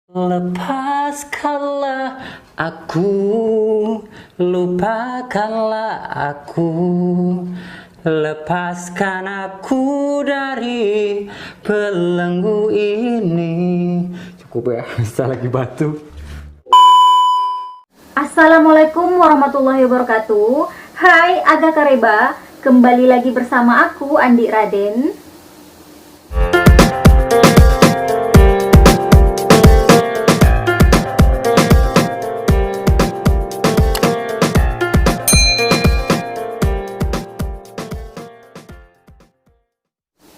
Lepaskanlah aku, lupakanlah aku, lepaskan aku dari belenggu ini. Cukup ya, bisa lagi batu. Assalamualaikum warahmatullahi wabarakatuh. Hai Aga Kareba, kembali lagi bersama aku Andi Raden.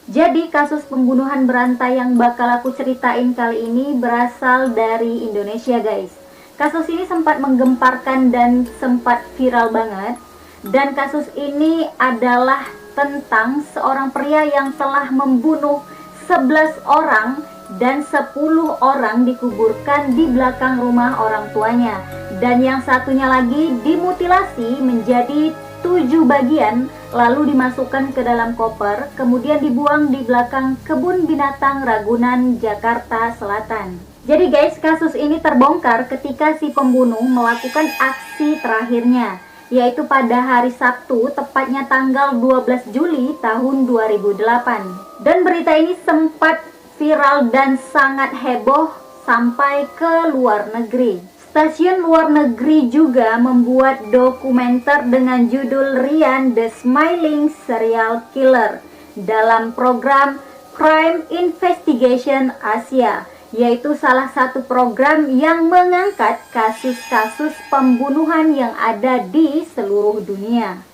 Jadi kasus pembunuhan berantai yang bakal aku ceritain kali ini berasal dari Indonesia guys. Kasus ini sempat menggemparkan dan sempat viral banget. Dan kasus ini adalah tentang seorang pria yang telah membunuh 11 orang dan 10 orang dikuburkan di belakang rumah orang tuanya. Dan yang satunya lagi dimutilasi menjadi 7 bagian, lalu dimasukkan ke dalam koper, kemudian dibuang di belakang kebun binatang Ragunan, Jakarta Selatan. Jadi guys, kasus ini terbongkar ketika si pembunuh melakukan aksi terakhirnya, yaitu pada hari Sabtu, tepatnya tanggal 12 Juli tahun 2008. Dan berita ini sempat viral dan sangat heboh sampai ke luar negeri. Stasiun luar negeri juga membuat dokumenter dengan judul Ryan the Smiling Serial Killer dalam program Crime Investigation Asia, yaitu salah satu program yang mengangkat kasus-kasus pembunuhan yang ada di seluruh dunia.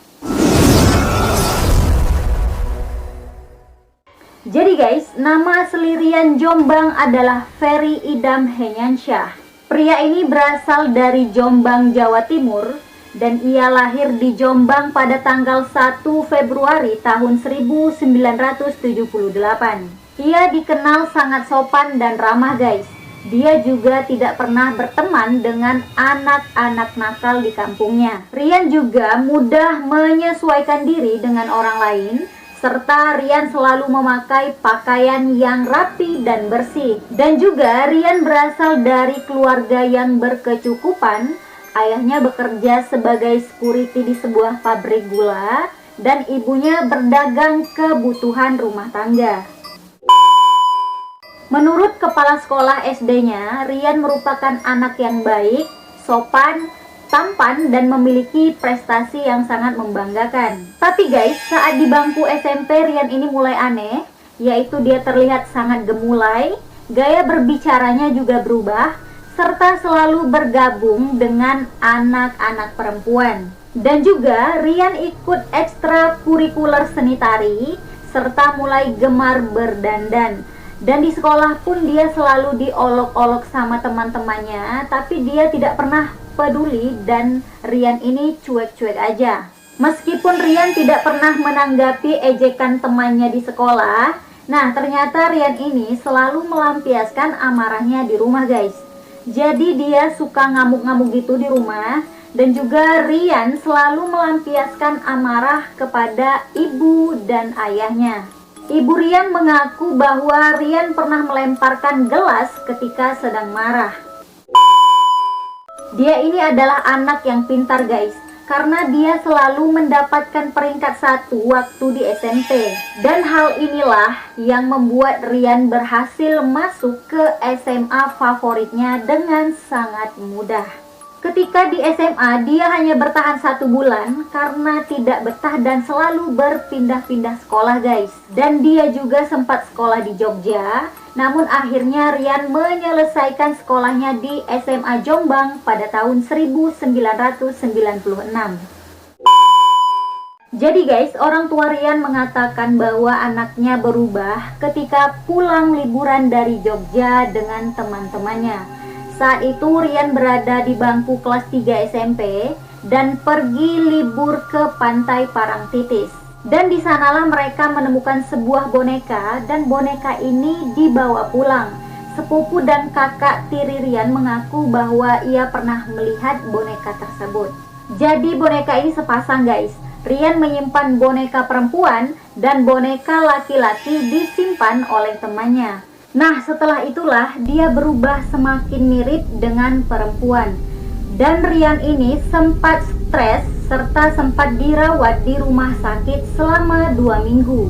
Jadi guys, nama asli Ryan Jombang adalah Ferry Idam Henyansyah. Pria ini berasal dari Jombang, Jawa Timur, dan ia lahir di Jombang pada tanggal 1 Februari tahun 1978. Ia dikenal sangat sopan dan ramah guys. Dia juga tidak pernah berteman dengan anak-anak nakal di kampungnya. Ryan juga mudah menyesuaikan diri dengan orang lain, serta Ryan selalu memakai pakaian yang rapi dan bersih. Dan juga Ryan berasal dari keluarga yang berkecukupan. Ayahnya bekerja sebagai security di sebuah pabrik gula, dan ibunya berdagang kebutuhan rumah tangga. Menurut kepala sekolah SD-nya, Ryan merupakan anak yang baik, sopan, tampan, dan memiliki prestasi yang sangat membanggakan. Tapi guys, saat di bangku SMP, Ryan ini mulai aneh, yaitu dia terlihat sangat gemulai, gaya berbicaranya juga berubah, serta selalu bergabung dengan anak-anak perempuan. Dan juga Ryan ikut ekstrakurikuler seni tari, serta mulai gemar berdandan. Dan di sekolah pun dia selalu diolok-olok sama teman-temannya, tapi dia tidak pernah peduli dan Ryan ini cuek-cuek aja. Meskipun Ryan tidak pernah menanggapi ejekan temannya di sekolah, nah ternyata Ryan ini selalu melampiaskan amarahnya di rumah guys. Jadi dia suka ngamuk-ngamuk gitu di rumah, dan juga Ryan selalu melampiaskan amarah kepada ibu dan ayahnya. Ibu Ryan mengaku bahwa Ryan pernah melemparkan gelas ketika sedang marah. Dia ini adalah anak yang pintar guys, karena dia selalu mendapatkan peringkat 1 waktu di SMP. Dan hal inilah yang membuat Ryan berhasil masuk ke SMA favoritnya dengan sangat mudah. Ketika di SMA, dia hanya bertahan 1 bulan karena tidak betah dan selalu berpindah-pindah sekolah guys. Dan dia juga sempat sekolah di Jogja, namun akhirnya Ryan menyelesaikan sekolahnya di SMA Jombang pada tahun 1996. Jadi guys, orang tua Ryan mengatakan bahwa anaknya berubah ketika pulang liburan dari Jogja dengan teman-temannya. Saat itu Ryan berada di bangku kelas 3 SMP dan pergi libur ke pantai Parangtritis. Dan di sanalah mereka menemukan sebuah boneka, dan boneka ini dibawa pulang. Sepupu dan kakak tiri Ryan mengaku bahwa ia pernah melihat boneka tersebut. Jadi boneka ini sepasang guys. Ryan menyimpan boneka perempuan dan boneka laki-laki disimpan oleh temannya. Nah, setelah itulah dia berubah semakin mirip dengan perempuan. Dan Rian ini sempat stres serta sempat dirawat di rumah sakit selama 2 minggu.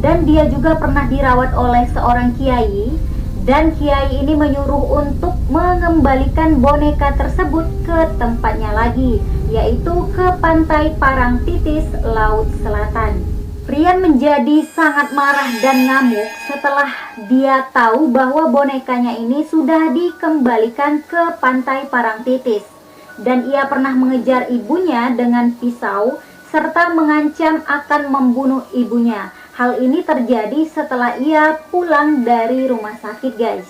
Dan dia juga pernah dirawat oleh seorang kiai. Dan kiai ini menyuruh untuk mengembalikan boneka tersebut ke tempatnya lagi, yaitu ke Pantai Parangtitis, Laut Selatan. Rian menjadi sangat marah dan ngamuk setelah dia tahu bahwa bonekanya ini sudah dikembalikan ke Pantai Parangtitis. Dan ia pernah mengejar ibunya dengan pisau serta mengancam akan membunuh ibunya. Hal ini terjadi setelah ia pulang dari rumah sakit, guys.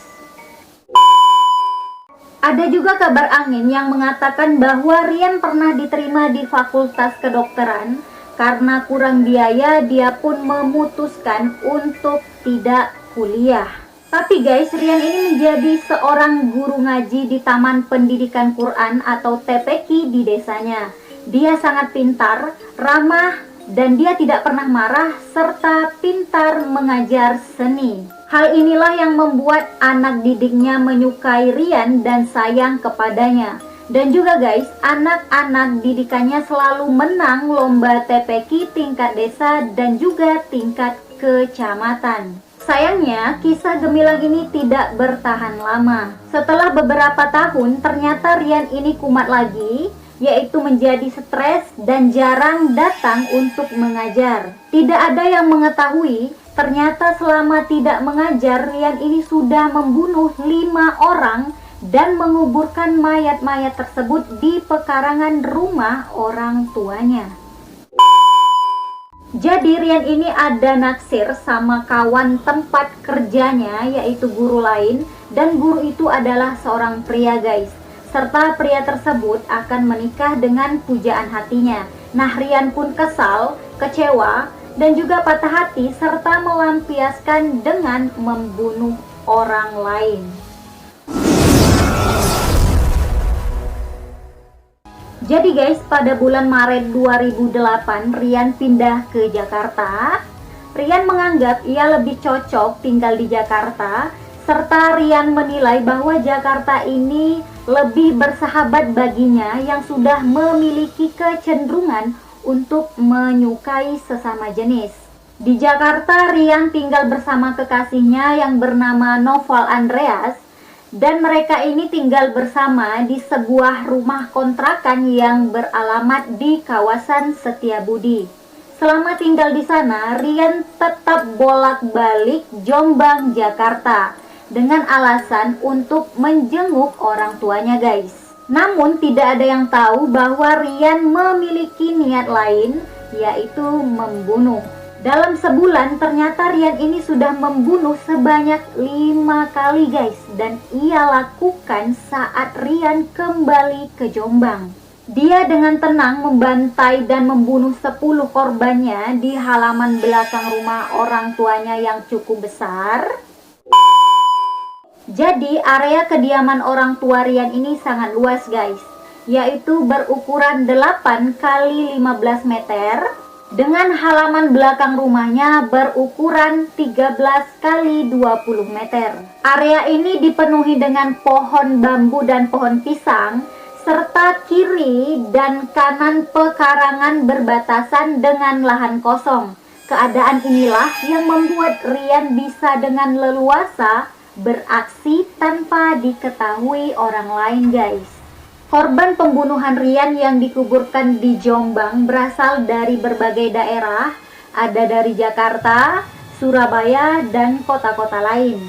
Ada juga kabar angin yang mengatakan bahwa Rian pernah diterima di Fakultas Kedokteran. Karena kurang biaya, dia pun memutuskan untuk tidak kuliah. Tapi guys, Rian ini menjadi seorang guru ngaji di Taman Pendidikan Quran atau TPQ di desanya. Dia sangat pintar, ramah, dan dia tidak pernah marah, serta pintar mengajar seni. Hal inilah yang membuat anak didiknya menyukai Rian dan sayang kepadanya. Dan juga guys, anak-anak didikannya selalu menang lomba TPQ tingkat desa dan juga tingkat kecamatan. Sayangnya, kisah gemilang ini tidak bertahan lama. Setelah beberapa tahun, ternyata Rian ini kumat lagi, yaitu menjadi stres dan jarang datang untuk mengajar. Tidak ada yang mengetahui, ternyata selama tidak mengajar, Rian ini sudah membunuh 5 orang dan menguburkan mayat-mayat tersebut di pekarangan rumah orang tuanya. Jadi Rian ini ada naksir sama kawan tempat kerjanya, yaitu guru lain, dan guru itu adalah seorang pria, guys. Serta pria tersebut akan menikah dengan pujaan hatinya. Nah, Rian pun kesal, kecewa, dan juga patah hati serta melampiaskan dengan membunuh orang lain. Jadi guys, pada bulan Maret 2008 Rian pindah ke Jakarta. Rian menganggap ia lebih cocok tinggal di Jakarta, serta Rian menilai bahwa Jakarta ini lebih bersahabat baginya yang sudah memiliki kecenderungan untuk menyukai sesama jenis. Di Jakarta, Rian tinggal bersama kekasihnya yang bernama Noval Andreas. Dan mereka ini tinggal bersama di sebuah rumah kontrakan yang beralamat di kawasan Setiabudi. Selama tinggal di sana, Rian tetap bolak-balik Jombang, Jakarta dengan alasan untuk menjenguk orang tuanya, guys. Namun tidak ada yang tahu bahwa Rian memiliki niat lain, yaitu membunuh. Dalam sebulan ternyata Rian ini sudah membunuh sebanyak 5 kali, guys. Dan ia lakukan saat Rian kembali ke Jombang. Dia dengan tenang membantai dan membunuh 10 korbannya di halaman belakang rumah orang tuanya yang cukup besar. Jadi area kediaman orang tua Rian ini sangat luas, guys. Yaitu berukuran 8 kali 15 meter. Dengan halaman belakang rumahnya berukuran 13 kali 20 meter. Area ini dipenuhi dengan pohon bambu dan pohon pisang, serta kiri dan kanan pekarangan berbatasan dengan lahan kosong. Keadaan inilah yang membuat Rian bisa dengan leluasa beraksi tanpa diketahui orang lain, guys. Korban pembunuhan Rian yang dikuburkan di Jombang berasal dari berbagai daerah, ada dari Jakarta, Surabaya, dan kota-kota lain.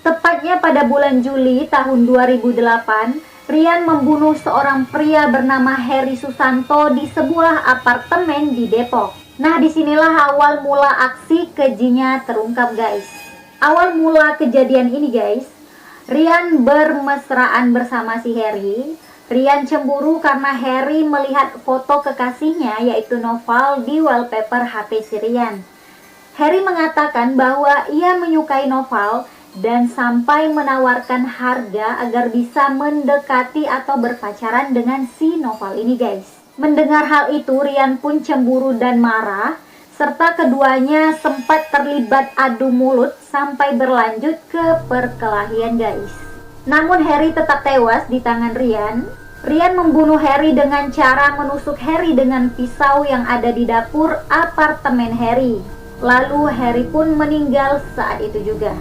Tepatnya pada bulan Juli tahun 2008, Rian membunuh seorang pria bernama Heri Susanto di sebuah apartemen di Depok. Nah, disinilah awal mula aksi kejinya terungkap, guys. Awal mula kejadian ini, guys, Rian bermesraan bersama si Heri. Rian cemburu karena Heri melihat foto kekasihnya yaitu Noval di wallpaper HP si Rian. Heri mengatakan bahwa ia menyukai Noval dan sampai menawarkan harga agar bisa mendekati atau berpacaran dengan si Noval ini, guys. Mendengar hal itu, Rian pun cemburu dan marah. serta keduanya sempat terlibat adu mulut sampai berlanjut ke perkelahian guys. Namun Harry tetap tewas di tangan Ryan. Ryan membunuh Harry dengan cara menusuk Harry dengan pisau yang ada di dapur apartemen Harry. Lalu Harry pun meninggal saat itu juga.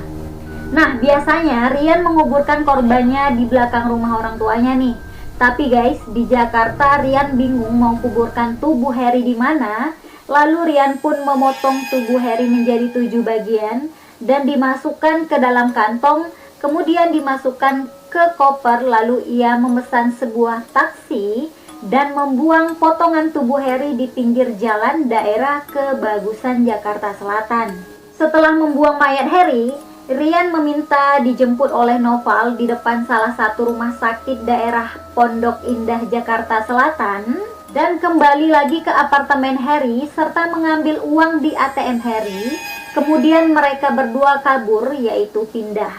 Nah, biasanya Ryan menguburkan korbannya di belakang rumah orang tuanya nih. Tapi guys, di Jakarta Ryan bingung mau kuburkan tubuh Harry di mana. Lalu Ryan pun memotong tubuh Harry menjadi 7 bagian dan dimasukkan ke dalam kantong, kemudian dimasukkan ke koper. Lalu ia memesan sebuah taksi dan membuang potongan tubuh Harry di pinggir jalan daerah Kebagusan, Jakarta Selatan. Setelah membuang mayat Harry, Ryan meminta dijemput oleh Noval di depan salah satu rumah sakit daerah Pondok Indah, Jakarta Selatan, dan kembali lagi ke apartemen Harry serta mengambil uang di ATM Harry. Kemudian mereka berdua kabur, yaitu pindah.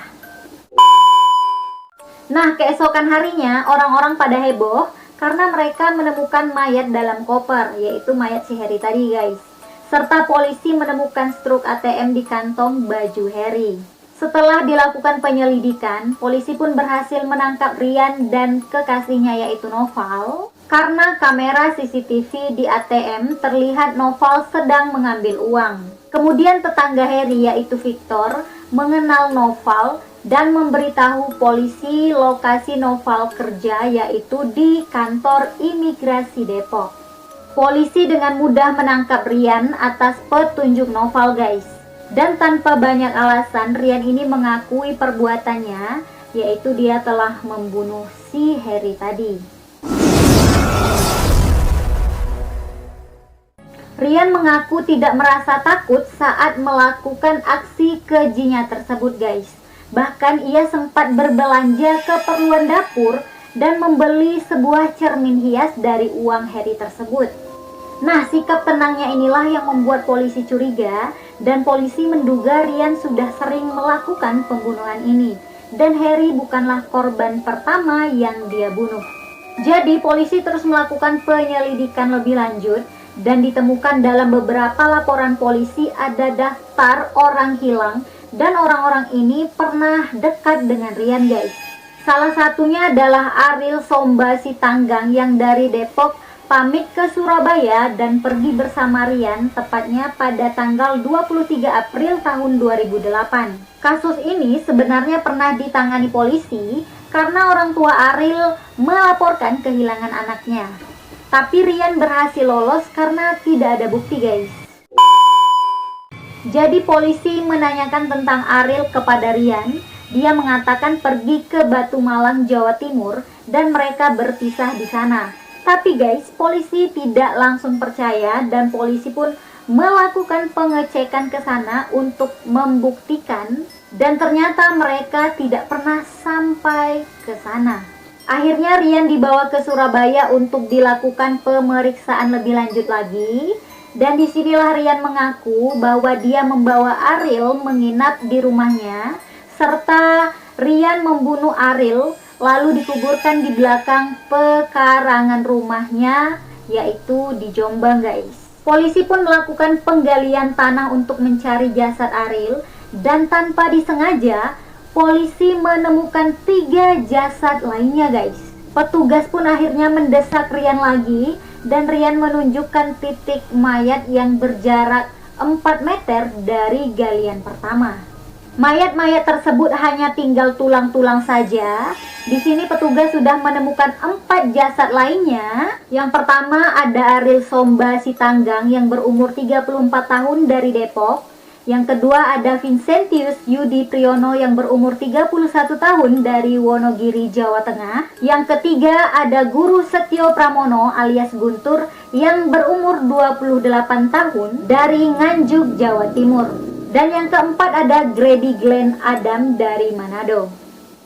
Nah, keesokan harinya orang-orang pada heboh karena mereka menemukan mayat dalam koper, yaitu mayat si Harry tadi guys. Serta polisi menemukan struk ATM di kantong baju Harry. Setelah dilakukan penyelidikan, polisi pun berhasil menangkap Ryan dan kekasihnya yaitu Noval. Karena kamera CCTV di ATM terlihat Noval sedang mengambil uang. Kemudian tetangga Harry yaitu Victor mengenal Noval dan memberitahu polisi lokasi Noval kerja yaitu di kantor imigrasi Depok. Polisi dengan mudah menangkap Ryan atas petunjuk Noval guys. Dan tanpa banyak alasan Ryan ini mengakui perbuatannya, yaitu dia telah membunuh si Harry tadi. Ryan mengaku tidak merasa takut saat melakukan aksi kejinya tersebut guys. Bahkan ia sempat berbelanja keperluan dapur dan membeli sebuah cermin hias dari uang Harry tersebut. Nah, sikap tenangnya inilah yang membuat polisi curiga dan polisi menduga Ryan sudah sering melakukan pembunuhan ini. Dan Harry bukanlah korban pertama yang dia bunuh. Jadi polisi terus melakukan penyelidikan lebih lanjut dan ditemukan dalam beberapa laporan polisi ada daftar orang hilang dan orang-orang ini pernah dekat dengan Ryan guys. Salah satunya adalah Ariel Somba Sitanggang yang dari Depok pamit ke Surabaya dan pergi bersama Ryan tepatnya pada tanggal 23 April tahun 2008. Kasus ini sebenarnya pernah ditangani polisi karena orang tua Ariel melaporkan kehilangan anaknya. Tapi Ryan berhasil lolos karena tidak ada bukti guys. Jadi polisi menanyakan tentang Ariel kepada Ryan. Dia mengatakan pergi ke Batu Malang, Jawa Timur dan mereka berpisah di sana. Tapi guys, polisi tidak langsung percaya dan polisi pun melakukan pengecekan ke sana untuk membuktikan dan ternyata mereka tidak pernah sampai ke sana. Akhirnya Ryan dibawa ke Surabaya untuk dilakukan pemeriksaan lebih lanjut lagi dan disinilah Ryan mengaku bahwa dia membawa Ariel menginap di rumahnya serta Ryan membunuh Ariel lalu dikuburkan di belakang pekarangan rumahnya, yaitu di Jombang guys. Polisi pun melakukan penggalian tanah untuk mencari jasad Ariel dan tanpa disengaja, polisi menemukan 3 jasad lainnya guys. Petugas pun akhirnya mendesak Ryan lagi dan Ryan menunjukkan titik mayat yang berjarak 4 meter dari galian pertama. Mayat-mayat tersebut hanya tinggal tulang-tulang saja. Di sini petugas sudah menemukan 4 jasad lainnya. Yang pertama ada Ariel Somba Sitanggang yang berumur 34 tahun dari Depok. Yang kedua ada Vincentius Yudi Priyono yang berumur 31 tahun dari Wonogiri, Jawa Tengah. Yang ketiga ada Guru Setio Pramono alias Guntur yang berumur 28 tahun dari Nganjuk, Jawa Timur. Dan yang keempat ada Grady Glenn Adam dari Manado.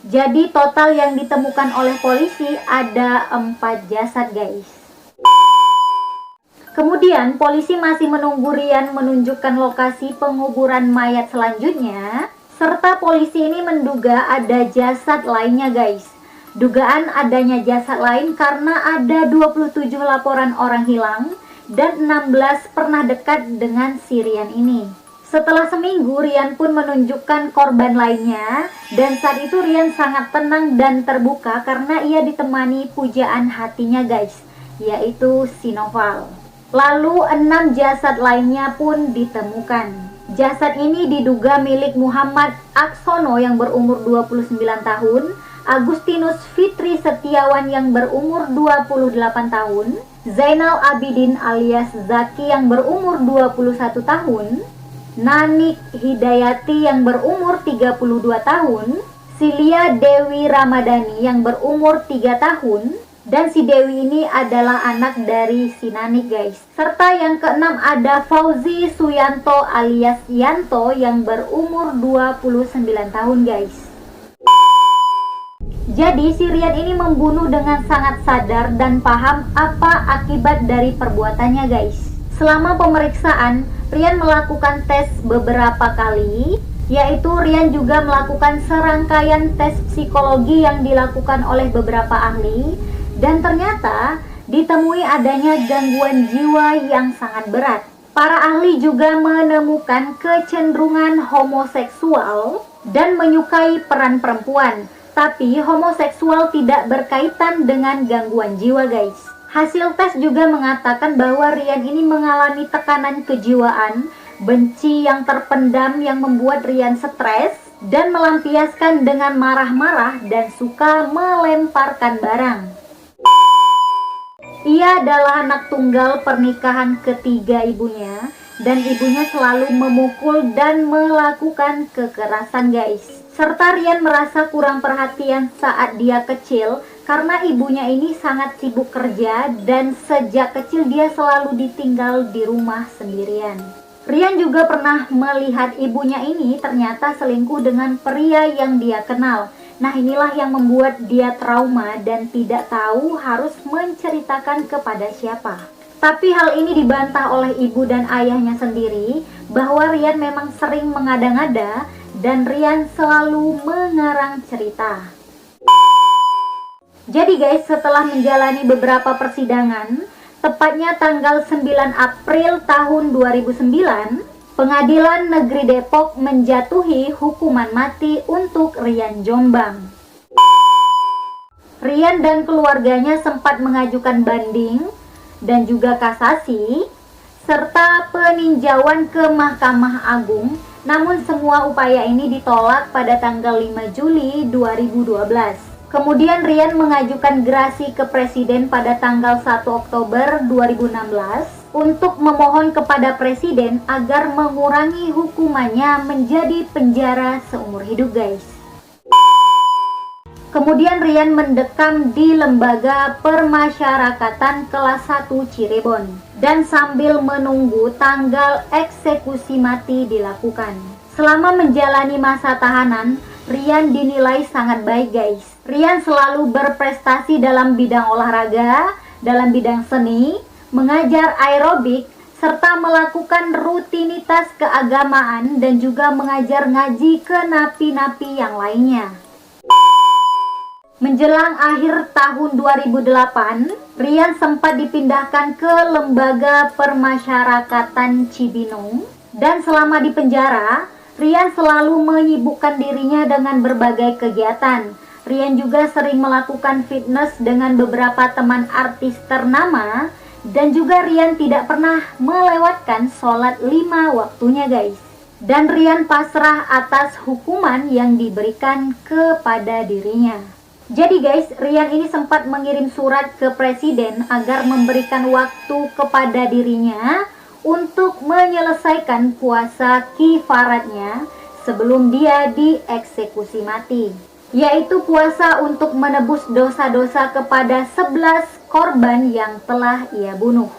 Jadi total yang ditemukan oleh polisi ada 4 jasad guys. Kemudian polisi masih menunggu Ryan menunjukkan lokasi penguburan mayat selanjutnya. Serta polisi ini menduga ada jasad lainnya guys. Dugaan adanya jasad lain karena ada 27 laporan orang hilang dan 16 pernah dekat dengan si Rian ini. Setelah seminggu, Rian pun menunjukkan korban lainnya, dan saat itu Rian sangat tenang dan terbuka karena ia ditemani pujaan hatinya guys, yaitu si Noval. Lalu 6 jasad lainnya pun ditemukan. Jasad ini diduga milik Muhammad Aksono yang berumur 29 tahun, Agustinus Fitri Setiawan yang berumur 28 tahun, Zainal Abidin alias Zaki yang berumur 21 tahun, Nanik Hidayati yang berumur 32 tahun, Silia Dewi Ramadhani yang berumur 3 tahun, dan si Dewi ini adalah anak dari si Nanik guys. Serta yang keenam ada Fauzi Suyanto alias Yanto yang berumur 29 tahun guys. Jadi si Rian ini membunuh dengan sangat sadar dan paham apa akibat dari perbuatannya guys. Selama pemeriksaan, Rian melakukan tes beberapa kali, yaitu Rian juga melakukan serangkaian tes psikologi yang dilakukan oleh beberapa ahli, dan ternyata ditemui adanya gangguan jiwa yang sangat berat. Para ahli juga menemukan kecenderungan homoseksual dan menyukai peran perempuan, tapi homoseksual tidak berkaitan dengan gangguan jiwa guys. Hasil tes juga mengatakan bahwa Rian ini mengalami tekanan kejiwaan, benci yang terpendam yang membuat Rian stres dan melampiaskan dengan marah-marah dan suka melemparkan barang. Ia adalah anak tunggal pernikahan ketiga ibunya, dan ibunya selalu memukul dan melakukan kekerasan guys. Serta Rian merasa kurang perhatian saat dia kecil karena ibunya ini sangat sibuk kerja dan sejak kecil dia selalu ditinggal di rumah sendirian. Rian juga pernah melihat ibunya ini ternyata selingkuh dengan pria yang dia kenal. Nah inilah yang membuat dia trauma dan tidak tahu harus menceritakan kepada siapa. Tapi hal ini dibantah oleh ibu dan ayahnya sendiri bahwa Rian memang sering mengada-ngada dan Rian selalu mengarang cerita. Jadi guys, setelah menjalani beberapa persidangan, tepatnya tanggal 9 April tahun 2009, Pengadilan Negeri Depok menjatuhi hukuman mati untuk Rian Jombang. Rian dan keluarganya sempat mengajukan banding dan juga kasasi, serta peninjauan ke Mahkamah Agung, namun semua upaya ini ditolak pada tanggal 5 Juli 2012. Kemudian Rian mengajukan gerasi ke Presiden pada tanggal 1 Oktober 2016 untuk memohon kepada Presiden agar mengurangi hukumannya menjadi penjara seumur hidup guys. Kemudian Rian mendekam di Lembaga Permasyarakatan kelas 1 Cirebon dan sambil menunggu tanggal eksekusi mati dilakukan. Selama menjalani masa tahanan, Rian dinilai sangat baik guys. Rian selalu berprestasi dalam bidang olahraga, dalam bidang seni, mengajar aerobik, serta melakukan rutinitas keagamaan dan juga mengajar ngaji ke napi-napi yang lainnya. Menjelang akhir tahun 2008, Rian sempat dipindahkan ke Lembaga Permasyarakatan Cibinong, dan selama di penjara, Rian selalu menyibukkan dirinya dengan berbagai kegiatan. Rian juga sering melakukan fitness dengan beberapa teman artis ternama, dan juga Rian tidak pernah melewatkan sholat 5 waktunya guys. Dan Rian pasrah atas hukuman yang diberikan kepada dirinya. Jadi guys, Rian ini sempat mengirim surat ke Presiden agar memberikan waktu kepada dirinya untuk menyelesaikan puasa kifaratnya sebelum dia dieksekusi mati, yaitu puasa untuk menebus dosa-dosa kepada 11 korban yang telah ia bunuh.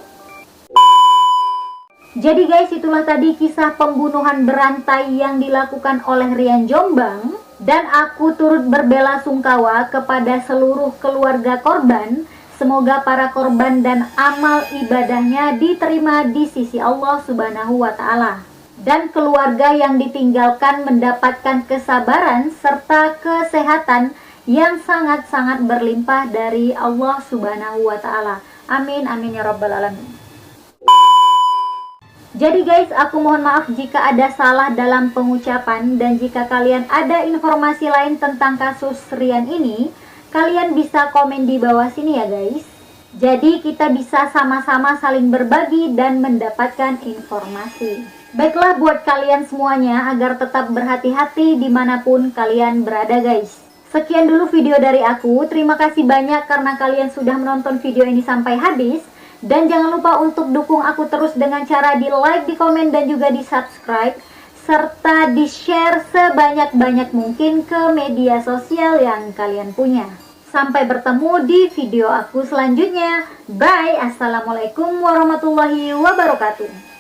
Jadi guys, itulah tadi kisah pembunuhan berantai yang dilakukan oleh Rian Jombang. Dan aku turut berbela-sungkawa kepada seluruh keluarga korban. Semoga para korban dan amal ibadahnya diterima di sisi Allah Subhanahu wa Ta'ala. Dan keluarga yang ditinggalkan mendapatkan kesabaran serta kesehatan yang sangat-sangat berlimpah dari Allah Subhanahu wa Ta'ala. Amin, amin ya rabbal alamin. Jadi guys, aku mohon maaf jika ada salah dalam pengucapan, dan jika kalian ada informasi lain tentang kasus Rian ini, kalian bisa komen di bawah sini ya guys. Jadi kita bisa sama-sama saling berbagi dan mendapatkan informasi. Baiklah buat kalian semuanya, agar tetap berhati-hati dimanapun kalian berada guys. Sekian dulu video dari aku, terima kasih banyak karena kalian sudah menonton video ini sampai habis. Dan jangan lupa untuk dukung aku terus dengan cara di like, di komen, dan juga di subscribe, serta di share sebanyak-banyak mungkin ke media sosial yang kalian punya. Sampai bertemu di video aku selanjutnya. Bye, assalamualaikum warahmatullahi wabarakatuh.